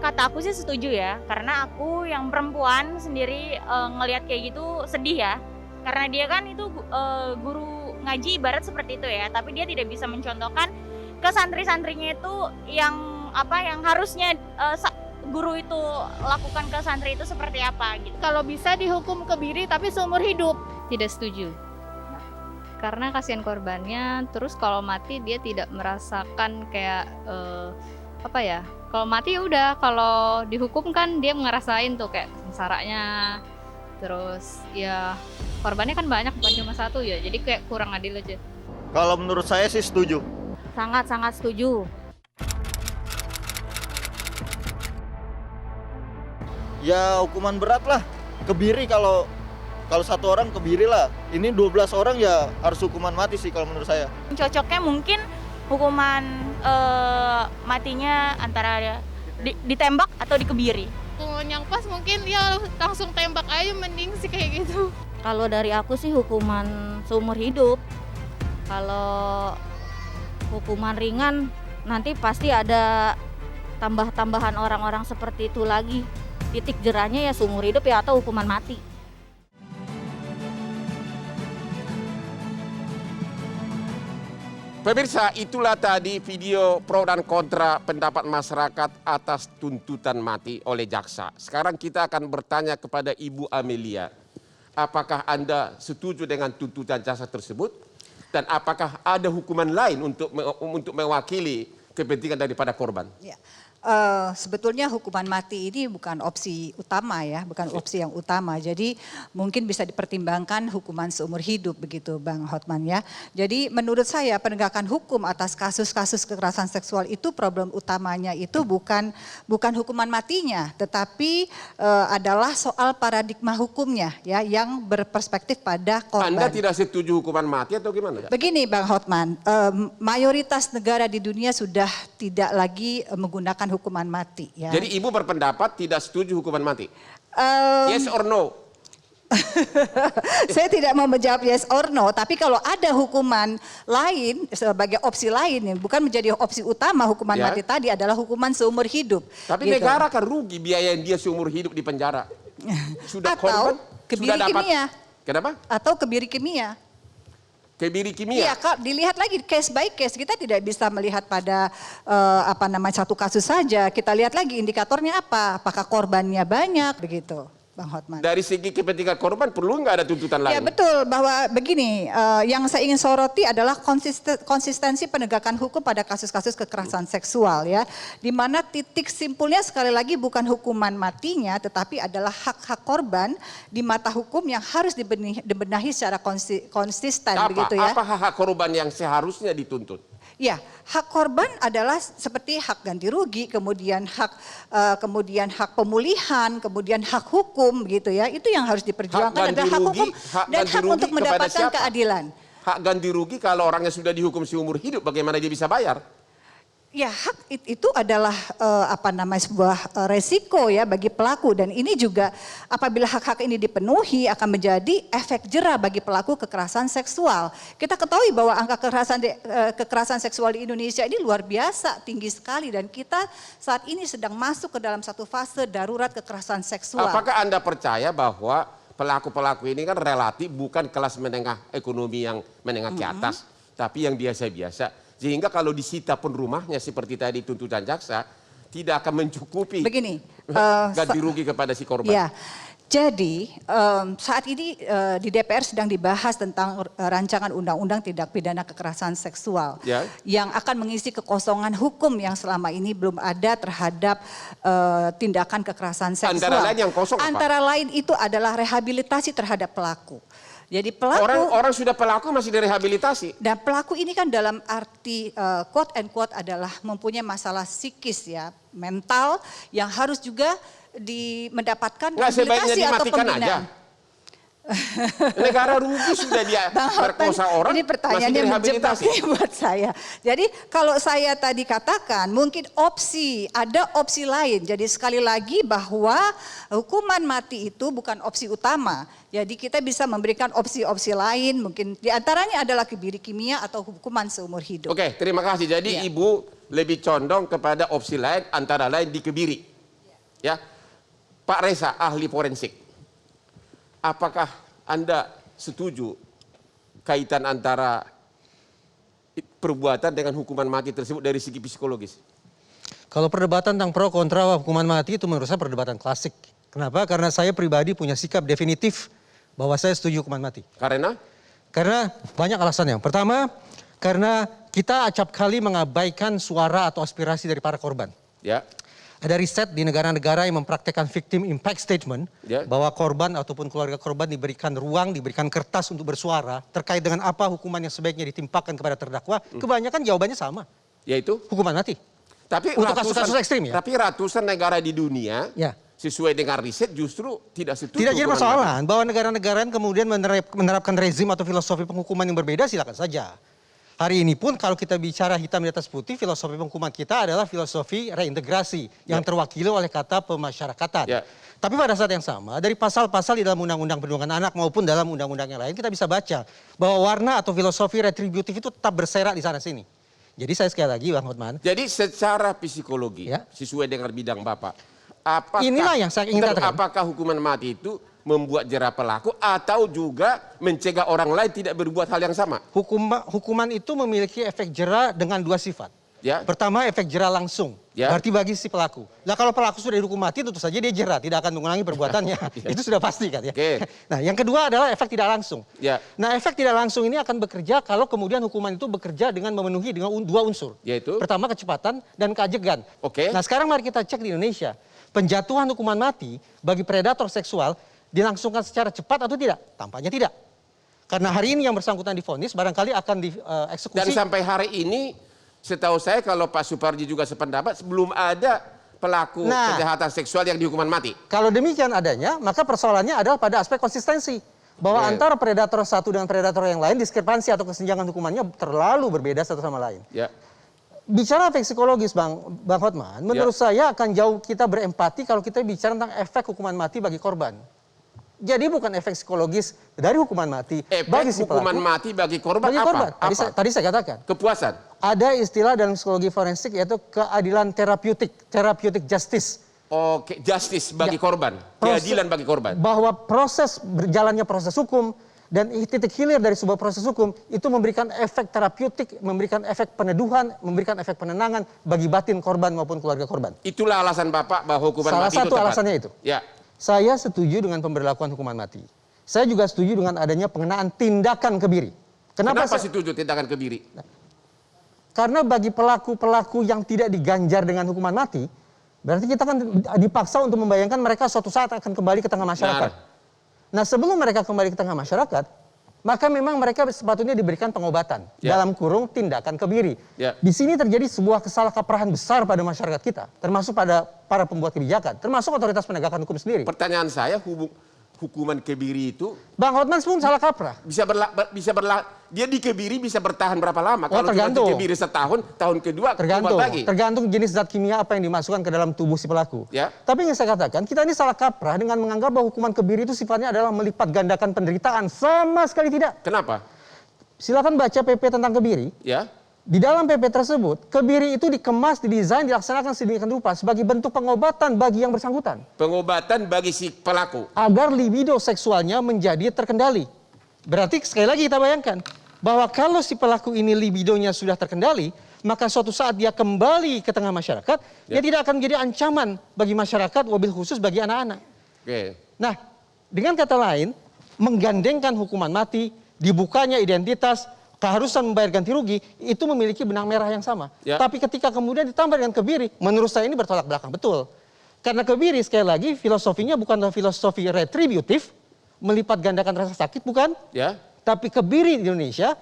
kata aku sih setuju ya, karena aku yang perempuan sendiri ngelihat kayak gitu sedih ya. Karena dia kan itu guru ngaji ibarat seperti itu ya, tapi dia tidak bisa mencontohkan ke santri-santrinya itu yang yang harusnya guru itu lakukan ke santri itu seperti apa gitu. Kalau bisa dihukum kebiri tapi seumur hidup. Tidak setuju. Karena kasihan korbannya, terus kalau mati dia tidak merasakan kayak kalau mati ya udah, kalau dihukum kan dia ngerasain tuh kayak sengsaranya. Terus ya korbannya kan banyak, bukan cuma satu ya, jadi kayak kurang adil aja. Kalau menurut saya sih setuju. Sangat-sangat setuju. Ya hukuman berat lah, kebiri kalau satu orang kebiri lah. Ini 12 orang ya harus hukuman mati sih kalau menurut saya. Cocoknya mungkin hukuman matinya antara ditembak atau dikebiri. Hukuman yang pas mungkin ya langsung tembak aja, mending sih kayak gitu. Kalau dari aku sih hukuman seumur hidup. Kalau hukuman ringan nanti pasti ada tambah-tambahan orang-orang seperti itu lagi. Titik jerahnya ya seumur hidup ya atau hukuman mati. Pemirsa, itulah tadi video pro dan kontra pendapat masyarakat atas tuntutan mati oleh jaksa. Sekarang kita akan bertanya kepada Ibu Amelia. Apakah Anda setuju dengan tuntutan jaksa tersebut? Dan apakah ada hukuman lain untuk mewakili kepentingan daripada korban? Ya. Sebetulnya hukuman mati ini bukan opsi utama ya, bukan opsi yang utama. Jadi mungkin bisa dipertimbangkan hukuman seumur hidup begitu Bang Hotman ya. Jadi menurut saya penegakan hukum atas kasus-kasus kekerasan seksual itu problem utamanya itu bukan hukuman matinya, tetapi adalah soal paradigma hukumnya ya yang berperspektif pada korban. Anda tidak setuju hukuman mati atau gimana? Begini Bang Hotman, mayoritas negara di dunia sudah tidak lagi menggunakan hukuman mati. Ya. Jadi Ibu berpendapat tidak setuju hukuman mati? Yes or no? Saya tidak mau menjawab yes or no, tapi kalau ada hukuman lain sebagai opsi lain, bukan menjadi opsi utama hukuman mati tadi adalah hukuman seumur hidup. Tapi gitu. Negara kan rugi biaya dia seumur hidup di penjara. Sudah atau korban, kebiri sudah dapat. kimia. Kenapa? Atau kebiri kimia. Kebiri kimia. Iya, dilihat lagi case by case. Kita tidak bisa melihat pada satu kasus saja. Kita lihat lagi indikatornya apa. Apakah korbannya banyak begitu, Bang Hotman. Dari segi kepentingan korban perlu nggak ada tuntutan lain? Ya betul, bahwa begini, yang saya ingin soroti adalah konsistensi penegakan hukum pada kasus-kasus kekerasan seksual ya. Di mana titik simpulnya sekali lagi bukan hukuman matinya, tetapi adalah hak-hak korban di mata hukum yang harus dibenahi secara konsisten begitu ya. Apa hak-hak korban yang seharusnya dituntut? Ya, hak korban adalah seperti hak ganti rugi, kemudian hak pemulihan, kemudian hak hukum gitu ya. Itu yang harus diperjuangkan adalah hak hukum dan hak untuk mendapatkan keadilan. Hak ganti rugi kalau orangnya sudah dihukum seumur hidup, bagaimana dia bisa bayar? Ya, hak itu adalah sebuah resiko ya bagi pelaku, dan ini juga apabila hak-hak ini dipenuhi akan menjadi efek jera bagi pelaku kekerasan seksual. Kita ketahui bahwa angka kekerasan seksual di Indonesia ini luar biasa tinggi sekali, dan kita saat ini sedang masuk ke dalam satu fase darurat kekerasan seksual. Apakah Anda percaya bahwa pelaku-pelaku ini kan relatif bukan kelas menengah ekonomi yang menengah ke atas, tapi yang biasa-biasa? Sehingga kalau disita pun rumahnya seperti tadi tuntutan jaksa tidak akan mencukupi ganti rugi kepada si korban. Ya, jadi saat ini di DPR sedang dibahas tentang rancangan undang-undang tindak pidana kekerasan seksual yang akan mengisi kekosongan hukum yang selama ini belum ada terhadap tindakan kekerasan seksual. Antara lain yang kosong apa? Antara lain itu adalah rehabilitasi terhadap pelaku. Jadi pelaku orang sudah pelaku masih direhabilitasi. Dan pelaku ini kan dalam arti quote and quote adalah mempunyai masalah psikis ya, mental yang harus juga mendapatkan rehabilitasi atau pembinaan. Negara rugi sudah dia perkosa orang, ini pertanyaannya menjebak buat saya. Jadi kalau saya tadi katakan mungkin ada opsi lain. Jadi sekali lagi bahwa hukuman mati itu bukan opsi utama. Jadi kita bisa memberikan opsi-opsi lain, mungkin diantaranya adalah kebiri kimia atau hukuman seumur hidup. Oke, terima kasih. Jadi Ibu lebih condong kepada opsi lain, antara lain dikebiri. Ya, Pak Reza, ahli forensik, apakah Anda setuju kaitan antara perbuatan dengan hukuman mati tersebut dari segi psikologis? Kalau perdebatan tentang pro kontra hukuman mati itu menurut saya perdebatan klasik. Kenapa? Karena saya pribadi punya sikap definitif bahwa saya setuju hukuman mati. Karena Banyak alasannya. Pertama, karena kita acap kali mengabaikan suara atau aspirasi dari para korban. ya, Ada riset di negara-negara yang mempraktekkan victim impact statement Ya. bahwa korban ataupun keluarga korban diberikan ruang, diberikan kertas untuk bersuara terkait dengan apa hukuman yang sebaiknya ditimpakan kepada terdakwa. Kebanyakan jawabannya sama, yaitu hukuman mati. tapi Untuk kasus-kasus ekstrim ya. Tapi ratusan negara di dunia Ya. sesuai dengan riset justru tidak setuju. Tidak jadi hukuman persoalan bahwa negara-negara yang kemudian menerapkan rezim atau filosofi penghukuman yang berbeda, silakan saja. Hari ini pun kalau kita bicara hitam di atas putih, filosofi penghukuman kita adalah filosofi reintegrasi yang terwakili oleh kata pemasyarakatan. Ya. Tapi pada saat yang sama, dari pasal-pasal di dalam Undang-Undang Perlindungan Anak maupun dalam undang-undang yang lain, kita bisa baca bahwa warna atau filosofi retributif itu tetap berserak di sana-sini. Jadi saya sekali lagi Bang Hotman, Jadi secara psikologi, Ya. sesuai dengan bidang Bapak, apakah, Inilah yang saya ingin katakan. apakah hukuman mati itu membuat jera pelaku atau juga mencegah orang lain tidak berbuat hal yang sama? hukuman itu memiliki efek jera dengan dua sifat. Ya. Pertama, efek jera langsung, Ya. berarti bagi si pelaku. Nah, kalau pelaku sudah dihukum mati, tentu saja dia jera, tidak akan mengulangi perbuatannya. Itu sudah pasti kan ya. Oke. Nah, yang kedua adalah efek tidak langsung. Ya. Nah, efek tidak langsung ini akan bekerja kalau kemudian hukuman itu bekerja dengan memenuhi dengan dua unsur. Yaitu? Pertama, kecepatan dan keajegan. Oke. Nah, sekarang mari kita cek di Indonesia. Penjatuhan hukuman mati bagi predator seksual dilangsungkan secara cepat atau tidak? Tampaknya tidak. Karena hari ini yang bersangkutan divonis barangkali akan Dan dieksekusi. sampai hari ini, setahu saya kalau Pak Suparji juga sependapat, belum ada pelaku Nah. kejahatan seksual yang dihukuman mati. Kalau demikian adanya, maka persoalannya adalah pada aspek konsistensi. Bahwa Ya. antara predator satu dengan predator yang lain, diskrepansi atau kesenjangan hukumannya terlalu berbeda satu sama lain. Ya. Bicara efek psikologis Bang Hotman, menurut saya akan jauh kita berempati kalau kita bicara tentang efek hukuman mati bagi korban. Jadi bukan efek psikologis dari hukuman mati bagi si Efek hukuman pelaku. mati bagi korban Bagi apa? korban. Tadi saya katakan. Kepuasan. Ada istilah dalam psikologi forensik yaitu keadilan therapeutic justice. Oke, justice bagi Ya. korban, keadilan bagi korban. Bahwa proses berjalannya proses hukum dan titik hilir dari sebuah proses hukum itu memberikan efek terapeutik, memberikan efek peneduhan, memberikan efek penenangan bagi batin korban maupun keluarga korban. Itulah alasan Bapak bahwa hukuman Salah mati itu satu tepat. alasannya itu. Ya. Saya setuju dengan pemberlakuan hukuman mati. Saya juga setuju dengan adanya pengenaan tindakan kebiri. Kenapa saya- setuju tindakan kebiri? Karena bagi pelaku-pelaku yang tidak diganjar dengan hukuman mati, berarti kita kan dipaksa untuk membayangkan mereka suatu saat akan kembali ke tengah masyarakat. Nah, sebelum mereka kembali ke tengah masyarakat, maka memang mereka sepatutnya diberikan pengobatan Ya. dalam kurung tindakan kebiri. Ya. Di sini terjadi sebuah kesalahkaprahan besar pada masyarakat kita, termasuk pada para pembuat kebijakan, termasuk otoritas penegakan hukum sendiri. Pertanyaan saya, hukuman kebiri itu Bang Hotman pun salah kaprah. dia dikebiri bisa bertahan berapa lama? Oh, Kalau cuma tergantung. dikebiri setahun, tahun kedua Tergantung, kumat lagi. tergantung jenis zat kimia apa yang dimasukkan ke dalam tubuh si pelaku. Ya. Tapi yang saya katakan, kita ini salah kaprah dengan menganggap bahwa hukuman kebiri itu sifatnya adalah melipat gandakan penderitaan. Sama sekali tidak. Kenapa? Silakan baca PP tentang kebiri. Ya. Di dalam PP tersebut, kebiri itu dikemas, didesain, dilaksanakan sedemikian rupa sebagai bentuk pengobatan bagi yang bersangkutan. Pengobatan bagi si pelaku. Agar libido seksualnya menjadi terkendali. Berarti sekali lagi kita bayangkan, bahwa kalau si pelaku ini libidonya sudah terkendali, maka suatu saat dia kembali ke tengah masyarakat, dia tidak akan menjadi ancaman bagi masyarakat, wabil khusus bagi anak-anak. Oke. Nah, dengan kata lain, menggandengkan hukuman mati, dibukanya identitas, keharusan membayar ganti rugi, itu memiliki benang merah yang sama. Ya. Tapi ketika kemudian ditambah dengan kebiri, menurut saya ini bertolak belakang betul. Karena kebiri, sekali lagi, filosofinya bukanlah filosofi retributif, melipat gandakan rasa sakit, bukan. Ya. Tapi kebiri di Indonesia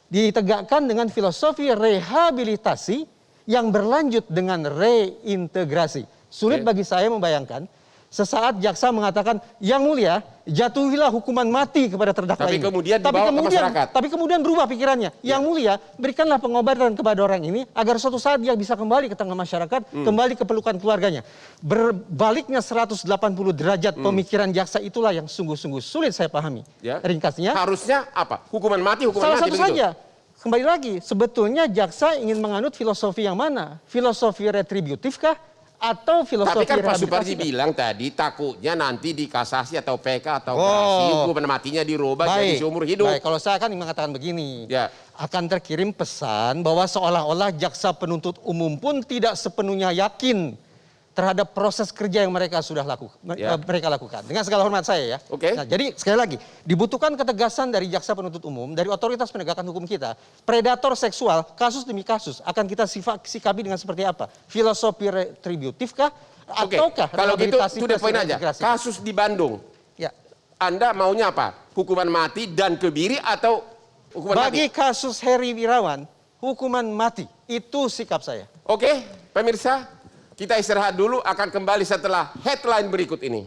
ditegakkan dengan filosofi rehabilitasi yang berlanjut dengan reintegrasi. Sulit Oke. bagi saya membayangkan sesaat jaksa mengatakan, yang mulia, jatuhilah hukuman mati kepada terdakwa Tapi ini. kemudian dibawa ke masyarakat. Tapi kemudian berubah pikirannya. Yang mulia, berikanlah pengobatan kepada orang ini agar suatu saat dia bisa kembali ke tengah masyarakat, kembali ke pelukan keluarganya. Berbaliknya 180 derajat pemikiran jaksa itulah yang sungguh-sungguh sulit saya pahami. Ya. Ringkasnya, Harusnya apa? Hukuman mati, hukuman salah mati satu begitu. saja. Kembali lagi, sebetulnya jaksa ingin menganut filosofi yang mana? Filosofi retributifkah atau filosofi Tapi kan Pak rehabilitasi. Suparji bilang tadi takutnya nanti di kasasi atau PK atau gerasi hukuman matinya dirubah jadi seumur hidup. Baik, kalau saya kan mengatakan begini. Ya. Akan terkirim pesan bahwa seolah-olah jaksa penuntut umum pun tidak sepenuhnya yakin terhadap proses kerja yang mereka sudah mereka lakukan. Dengan segala hormat saya ya. Oke. Nah, jadi sekali lagi, dibutuhkan ketegasan dari jaksa penuntut umum, dari otoritas penegakan hukum kita. Predator seksual, kasus demi kasus, akan kita sikapi dengan seperti apa? Filosofi retributif kah? Oke, Ataukah kalau gitu rehabilitasi to the point aja. integrasi? Kasus di Bandung, Ya. Anda maunya apa? Hukuman mati dan kebiri atau hukuman Bagi mati? kasus Heri Wirawan, hukuman mati. Itu sikap saya. Oke, pemirsa, kita istirahat dulu, akan kembali setelah headline berikut ini.